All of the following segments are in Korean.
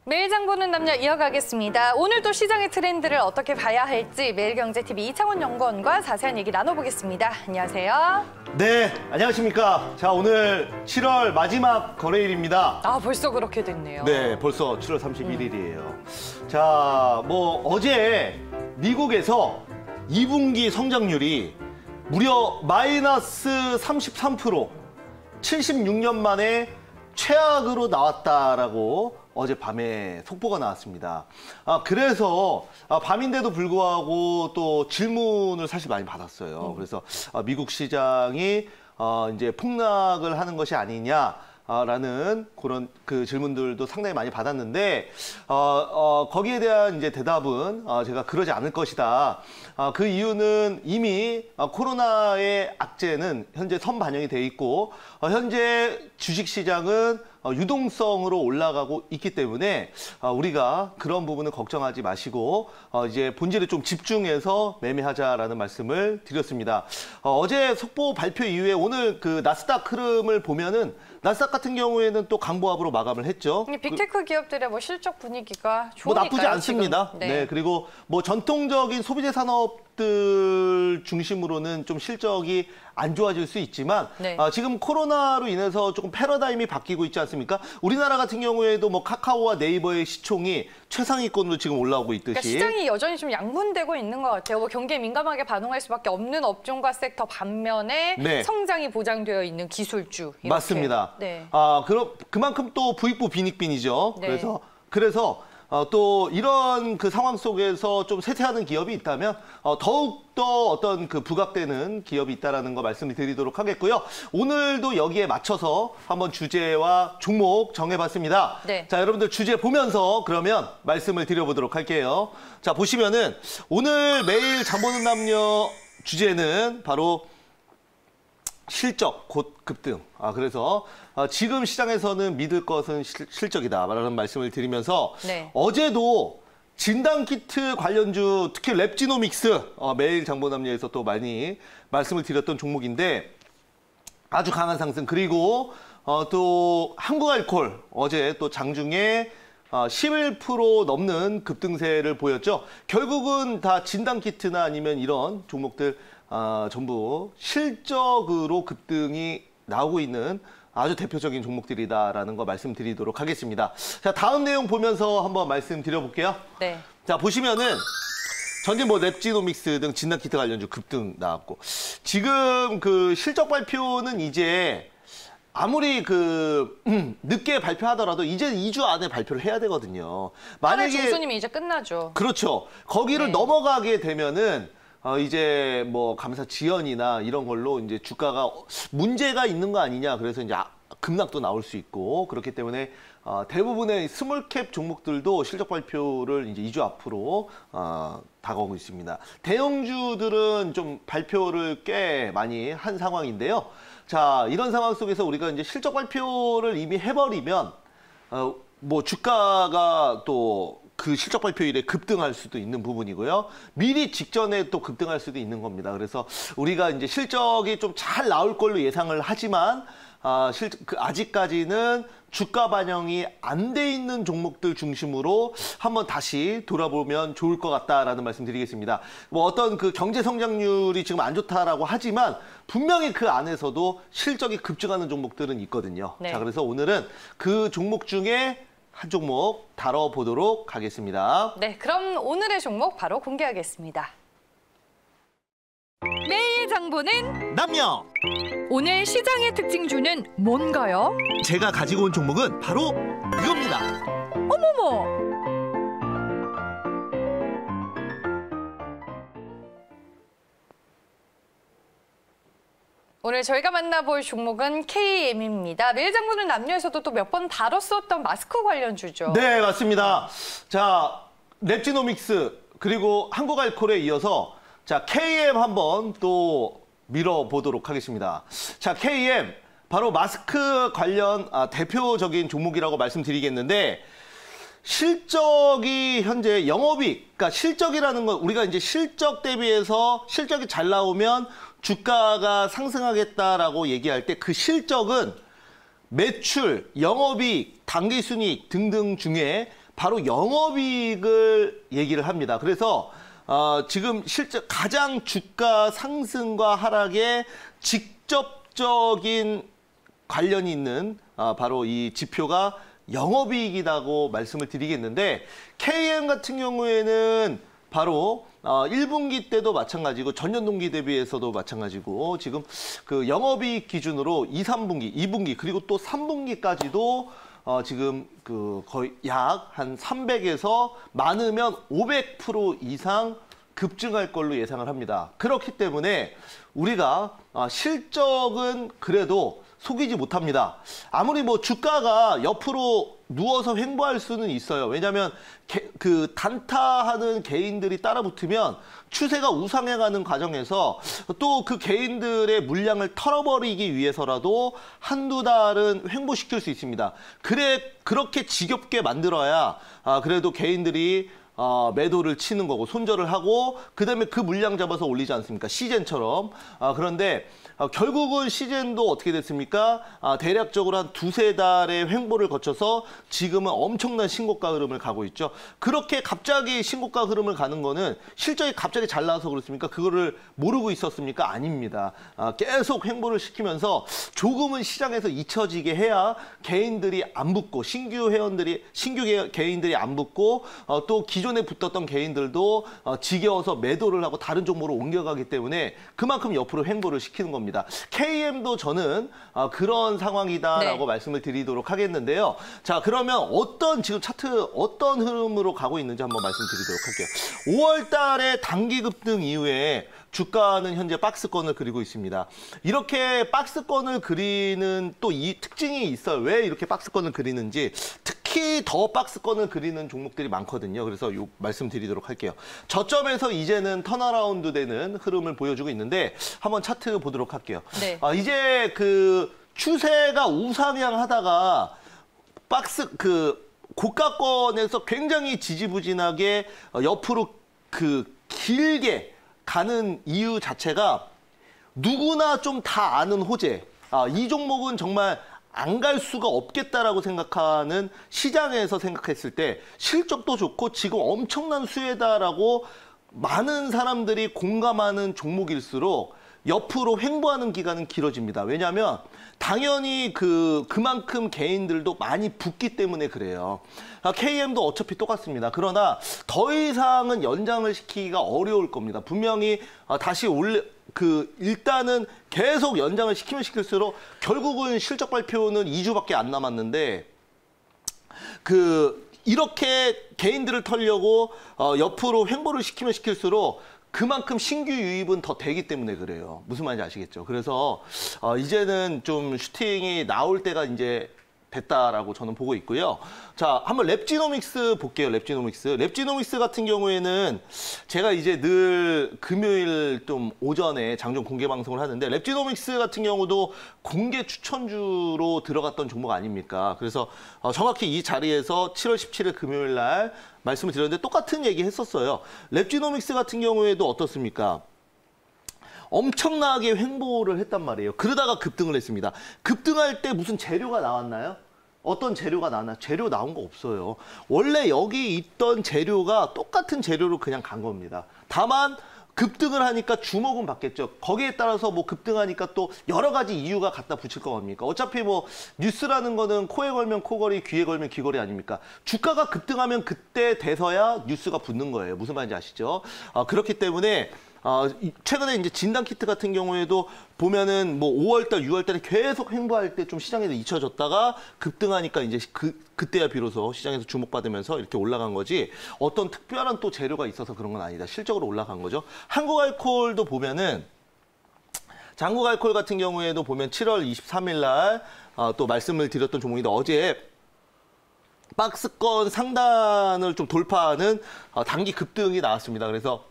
매일 장 보는 남녀 이어가겠습니다. 오늘도 시장의 트렌드를 어떻게 봐야 할지 매일경제TV 이창원 연구원과 자세한 얘기 나눠보겠습니다. 안녕하세요. 네, 안녕하십니까. 자, 오늘 7월 마지막 거래일입니다. 아, 벌써 그렇게 됐네요. 네, 벌써 7월 31일이에요. 자, 어제 미국에서 2분기 성장률이 무려 마이너스 33%, 76년 만에 최악으로 나왔다라고 어젯밤에 속보가 나왔습니다. 그래서 밤인데도 불구하고 또 질문을 사실 많이 받았어요. 그래서 미국 시장이 이제 폭락을 하는 것이 아니냐. 라는 그런 질문들도 상당히 많이 받았는데 거기에 대한 이제 대답은 제가 그러지 않을 것이다. 그 이유는 이미 코로나의 악재는 현재 선반영이 돼 있고 현재 주식시장은 유동성으로 올라가고 있기 때문에 우리가 그런 부분을 걱정하지 마시고 이제 본질에 좀 집중해서 매매하자라는 말씀을 드렸습니다. 어제 속보 발표 이후에 오늘 그 나스닥 흐름을 보면은 나스닥 같은 경우에는 또 강보합으로 마감을 했죠. 빅테크 기업들의 실적 분위기가 좋으니까요. 나쁘지 않습니다. 네, 그리고 전통적인 소비재 산업들 중심으로는 좀 실적이 안 좋아질 수 있지만 지금 코로나로 인해서 조금 패러다임이 바뀌고 있지 않습니까? 우리나라 같은 경우에도 카카오와 네이버의 시총이 최상위권으로 지금 올라오고 있듯이 그러니까 시장이 여전히 좀 양분되고 있는 것 같아요. 경기에 민감하게 반응할 수밖에 없는 업종과 섹터 반면에 성장이 보장되어 있는 기술주. 이렇게. 맞습니다. 그만큼 또 부익부 빈익빈이죠. 그래서 또 이런 상황 속에서 좀 쇠퇴하는 기업이 있다면 더욱더 어떤 부각되는 기업이 있다는 거 말씀을 드리도록 하겠고요. 오늘도 여기에 맞춰서 한번 주제와 종목 정해봤습니다. 자, 여러분들 주제 보면서 그러면 말씀을 드려보도록 할게요. 자, 보시면은 오늘 매일 장 보는 남녀 주제는 바로 실적 곧 급등. 그래서 지금 시장에서는 믿을 것은 실적이다라는 말씀을 드리면서 어제도 진단키트 관련주 특히 랩지노믹스 매일 장보남녀에서 또 많이 말씀을 드렸던 종목인데 아주 강한 상승. 그리고 또 한국알콜 어제 또 장중에 11% 넘는 급등세를 보였죠. 결국은 다 진단키트나 아니면 이런 종목들 전부 실적으로 급등이 나오고 있는 아주 대표적인 종목들이다라는 거 말씀드리도록 하겠습니다. 자, 다음 내용 보면서 한번 말씀드려볼게요. 자, 보시면은 전체 랩지노믹스 등 진단키트 관련주 급등 나왔고 지금 실적 발표는 이제 아무리 늦게 발표하더라도 이제 2주 안에 발표를 해야 되거든요. 만약에 중순이면 이제 끝나죠. 그렇죠. 거기를 넘어가게 되면은 이제 감사 지연이나 이런 걸로 이제 주가가 문제가 있는 거 아니냐. 그래서 이제 급락도 나올 수 있고 그렇기 때문에 대부분의 스몰캡 종목들도 실적 발표를 이제 2주 앞으로 다가오고 있습니다. 대형주들은 좀 발표를 꽤 많이 한 상황인데요. 자, 이런 상황 속에서 우리가 이제 실적 발표를 이미 해버리면 주가가 또 실적 발표일에 급등할 수도 있는 부분이고요. 미리 직전에 또 급등할 수도 있는 겁니다. 그래서 우리가 이제 실적이 좀 잘 나올 걸로 예상을 하지만 아직까지는 주가 반영이 안 돼 있는 종목들 중심으로 한번 다시 돌아보면 좋을 것 같다라는 말씀 드리겠습니다. 어떤 경제 성장률이 지금 안 좋다라고 하지만 분명히 그 안에서도 실적이 급증하는 종목들은 있거든요. 자, 그래서 오늘은 그 종목 중에 한 종목 다뤄보도록 하겠습니다. 네, 그럼 오늘의 종목 바로 공개하겠습니다. 매일 장 보는 남녀! 오늘 시장의 특징주는 뭔가요? 제가 가지고 온 종목은 바로 이겁니다. 어머머! 오늘 저희가 만나볼 종목은 KM입니다. 매일 장 보는 남녀에서도 또 몇 번 다뤘었던 마스크 관련주죠. 네, 맞습니다. 자, 랩지노믹스 그리고 한국알콜에 이어서 자, KM 한번 또 밀어보도록 하겠습니다. 자, KM 바로 마스크 관련 대표적인 종목이라고 말씀드리겠는데 실적이 현재 영업이익, 그러니까 실적이라는 건 우리가 이제 실적 대비해서 실적이 잘 나오면 주가가 상승하겠다라고 얘기할 때 그 실적은 매출, 영업이익, 당기순이익 등등 중에 바로 영업이익을 얘기를 합니다. 그래서 지금 실제 가장 주가 상승과 하락에 직접적인 관련이 있는 바로 이 지표가 영업이익이라고 말씀을 드리겠는데, KM 같은 경우에는 바로 1분기 때도 마찬가지고 전년 동기 대비해서도 마찬가지고 지금 그 영업이익 기준으로 2, 3분기, 2분기 그리고 또 3분기까지도 지금 그 거의 약 한 300에서 많으면 500% 이상 급증할 걸로 예상을 합니다. 그렇기 때문에 우리가 실적은 그래도 속이지 못합니다. 아무리 뭐 주가가 옆으로 누워서 횡보할 수는 있어요. 왜냐하면 그 단타하는 개인들이 따라붙으면 추세가 우상해가는 과정에서 또 그 개인들의 물량을 털어버리기 위해서라도 한두 달은 횡보시킬 수 있습니다. 그렇게 지겹게 만들어야 그래도 개인들이 매도를 치는 거고 손절을 하고 그다음에 그 물량 잡아서 올리지 않습니까? 시젠처럼. 그런데 결국은 시젠도 어떻게 됐습니까? 대략적으로 한 두세 달의 횡보를 거쳐서 지금은 엄청난 신고가 흐름을 가고 있죠. 그렇게 갑자기 신고가 흐름을 가는 거는 실적이 갑자기 잘 나와서 그렇습니까? 그거를 모르고 있었습니까? 아닙니다. 계속 횡보를 시키면서 조금은 시장에서 잊혀지게 해야 개인들이 안 붙고 신규 개인들이 안 붙고 또 기존에 붙었던 개인들도 지겨워서 매도를 하고 다른 종목으로 옮겨가기 때문에 그만큼 옆으로 횡보를 시키는 겁니다. KM도 저는 그런 상황이다라고 말씀을 드리도록 하겠는데요. 자, 그러면 지금 차트 어떤 흐름으로 가고 있는지 한번 말씀드리도록 할게요. 5월 달에 단기 급등 이후에 주가는 현재 박스권을 그리고 있습니다. 이렇게 박스권을 그리는 또 이 특징이 있어요. 왜 이렇게 박스권을 그리는지. 특히 더 박스권을 그리는 종목들이 많거든요. 그래서 말씀드리도록 할게요. 저점에서 이제는 턴어라운드 되는 흐름을 보여주고 있는데 한번 차트 보도록 할게요. 네. 이제 그 추세가 우상향하다가 고가권에서 굉장히 지지부진하게 옆으로 길게 가는 이유 자체가 누구나 좀 다 아는 호재. 이 종목은 정말 안 갈 수가 없겠다라고 생각하는 시장에서 생각했을 때 실적도 좋고 지금 엄청난 수혜다라고 많은 사람들이 공감하는 종목일수록 옆으로 횡보하는 기간은 길어집니다. 왜냐하면 당연히 그만큼 개인들도 많이 붙기 때문에 그래요. KM도 어차피 똑같습니다. 그러나 더 이상은 연장을 시키기가 어려울 겁니다. 분명히 다시 일단은 계속 연장을 시키면 시킬수록 결국은 실적 발표는 2주밖에 안 남았는데 이렇게 개인들을 털려고 옆으로 횡보를 시키면 시킬수록 그만큼 신규 유입은 더 되기 때문에 그래요. 무슨 말인지 아시겠죠? 그래서 이제는 좀 슈팅이 나올 때가 이제 됐다라고 저는 보고 있고요. 자, 한번 랩지노믹스 볼게요. 랩지노믹스 같은 경우에는 제가 이제 늘 금요일 좀 오전에 장중 공개 방송을 하는데 랩지노믹스 같은 경우도 공개 추천주로 들어갔던 종목 아닙니까? 그래서 정확히 이 자리에서 7월 17일 금요일 날 말씀을 드렸는데 똑같은 얘기 했었어요. 랩지노믹스 같은 경우에도 어떻습니까? 엄청나게 횡보를 했단 말이에요. 그러다가 급등을 했습니다. 급등할 때 무슨 재료가 나왔나요? 어떤 재료가 나왔나요? 재료 나온 거 없어요. 원래 여기 있던 재료가 똑같은 재료로 그냥 간 겁니다. 다만 급등을 하니까 주목은 받겠죠. 거기에 따라서 뭐 급등하니까 또 여러 가지 이유가 갖다 붙일 거 뭡니까? 어차피 뭐 뉴스라는 거는 코에 걸면 코걸이, 귀에 걸면 귀걸이 아닙니까? 주가가 급등하면 그때 돼서야 뉴스가 붙는 거예요. 무슨 말인지 아시죠? 그렇기 때문에 최근에 이제 진단키트 같은 경우에도 보면은 뭐 5월달, 6월달에 계속 횡보할 때 좀 시장에서 잊혀졌다가 급등하니까 이제 그때야 비로소 시장에서 주목받으면서 이렇게 올라간 거지 어떤 특별한 또 재료가 있어서 그런 건 아니다. 실적으로 올라간 거죠. 한국알코올도 보면은 한국알코올 같은 경우에도 보면 7월 23일 날 또 말씀을 드렸던 종목인데 어제 박스권 상단을 좀 돌파하는 단기 급등이 나왔습니다. 그래서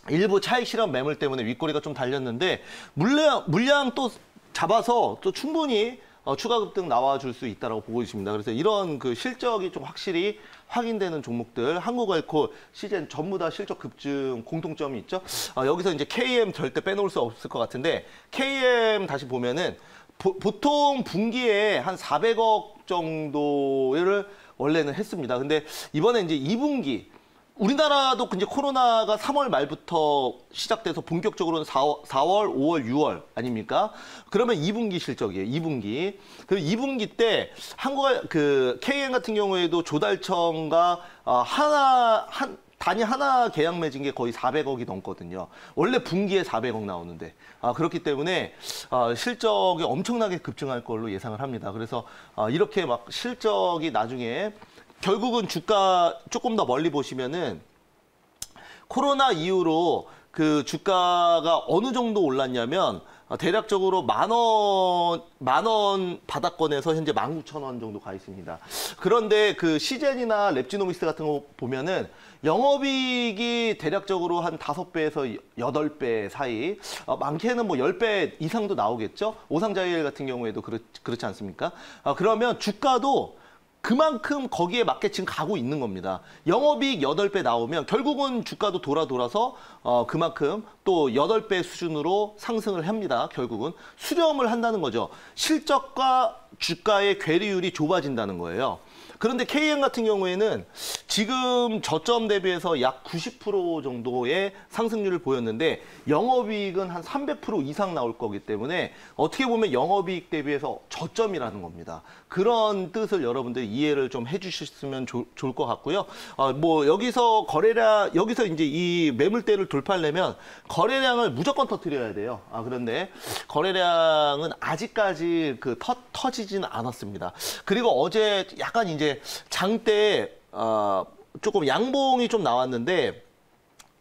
일부 차익 실현 매물 때문에 윗꼬리가 좀 달렸는데 물량 또 잡아서 또 충분히 추가 급등 나와줄 수 있다고 보고 있습니다. 그래서 이런 실적이 좀 확실히 확인되는 종목들, 한국알코올, 시젠 전부 다 실적 급증 공통점이 있죠. 여기서 이제 KM 절대 빼놓을 수 없을 것 같은데 KM 다시 보면은 보통 분기에 한 400억 정도를 원래는 했습니다. 근데 이번에 이제 2분기 우리나라도 이제 코로나가 3월 말부터 시작돼서 본격적으로는 4월, 5월, 6월 아닙니까? 그러면 2분기 실적이에요. 2분기. 그리고 2분기 때 한국 그 KM 같은 경우에도 조달청과 단위 하나 계약 맺은 게 거의 400억이 넘거든요. 원래 분기에 400억 나오는데 그렇기 때문에 실적이 엄청나게 급증할 걸로 예상을 합니다. 그래서 이렇게 막 실적이 나중에 결국은 주가 조금 더 멀리 보시면은 코로나 이후로 그 주가가 어느 정도 올랐냐면 대략적으로 만 원 바닥권에서 현재 19,000원 정도 가 있습니다. 그런데 그 시젠이나 랩지노믹스 같은 거 보면은 영업이익이 대략적으로 한 5배에서 8배 사이, 많게는 뭐 10배 이상도 나오겠죠? 오상자일 같은 경우에도 그렇지 않습니까? 그러면 주가도 그만큼 거기에 맞게 지금 가고 있는 겁니다. 영업이익 8배 나오면 결국은 주가도 돌아서 그만큼 또 8배 수준으로 상승을 합니다. 결국은 수렴을 한다는 거죠. 실적과 주가의 괴리율이 좁아진다는 거예요. 그런데 KM 같은 경우에는 지금 저점 대비해서 약 90% 정도의 상승률을 보였는데 영업이익은 한 300% 이상 나올 거기 때문에 어떻게 보면 영업이익 대비해서 저점이라는 겁니다. 그런 뜻을 여러분들 이해를 좀 해주셨으면 좋을 것 같고요. 뭐 여기서 여기서 이제 이 매물대를 돌파하려면 거래량을 무조건 터뜨려야 돼요. 그런데 거래량은 아직까지 터지진 않았습니다. 그리고 어제 약간 이제 장대 조금 양봉이 좀 나왔는데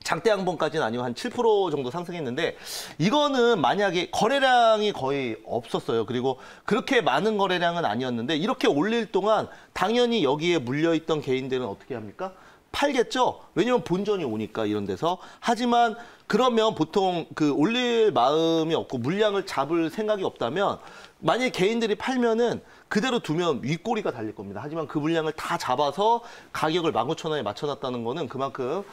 장대 양봉까지는 아니고 한 7% 정도 상승했는데 이거는 만약에 거래량이 거의 없었어요. 그리고 그렇게 많은 거래량은 아니었는데 이렇게 올릴 동안 당연히 여기에 물려있던 개인들은 어떻게 합니까? 팔겠죠? 왜냐면 본전이 오니까 이런 데서. 하지만 그러면 보통 그 올릴 마음이 없고 물량을 잡을 생각이 없다면 만약에 개인들이 팔면은 그대로 두면 윗꼬리가 달릴 겁니다. 하지만 그 물량을 다 잡아서 가격을 19,000원에 맞춰놨다는 거는 그만큼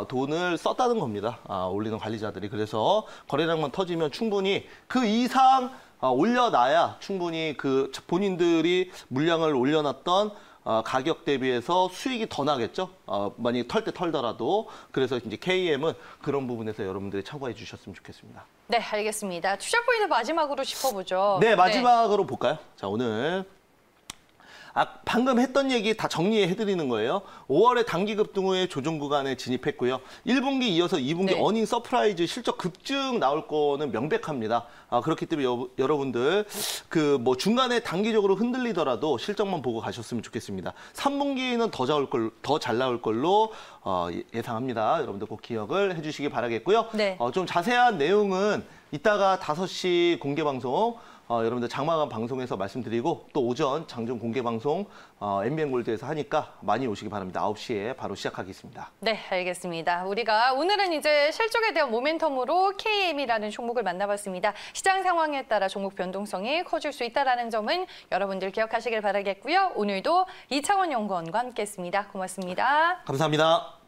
돈을 썼다는 겁니다. 올리는 관리자들이. 그래서 거래량만 터지면 충분히 그 이상 올려놔야 충분히 그 본인들이 물량을 올려놨던 가격 대비해서 수익이 더 나겠죠. 만약에 털 때 털더라도. 그래서 이제 KM은 그런 부분에서 여러분들이 참고해 주셨으면 좋겠습니다. 네, 알겠습니다. 투자 포인트 마지막으로 짚어보죠. 네, 마지막으로 볼까요? 자, 오늘 방금 했던 얘기 다 정리해드리는 거예요. 5월에 단기 급등 후에 조정 구간에 진입했고요. 1분기 이어서 2분기 어닝 서프라이즈 실적 급증 나올 거는 명백합니다. 그렇기 때문에 여러분들 그 뭐 중간에 단기적으로 흔들리더라도 실적만 보고 가셨으면 좋겠습니다. 3분기는 더 잘 나올 걸로 예상합니다. 여러분들 꼭 기억을 해주시기 바라겠고요. 네. 좀 자세한 내용은 이따가 5시 공개 방송 여러분들 장마감 방송에서 말씀드리고 또 오전 장중 공개 방송 MBN골드에서 하니까 많이 오시기 바랍니다. 9시에 바로 시작하겠습니다. 네, 알겠습니다. 우리가 오늘은 이제 실적에 대한 모멘텀으로 KM이라는 종목을 만나봤습니다. 시장 상황에 따라 종목 변동성이 커질 수 있다는 점은 여러분들 기억하시길 바라겠고요. 오늘도 이창원 연구원과 함께했습니다. 고맙습니다. 감사합니다.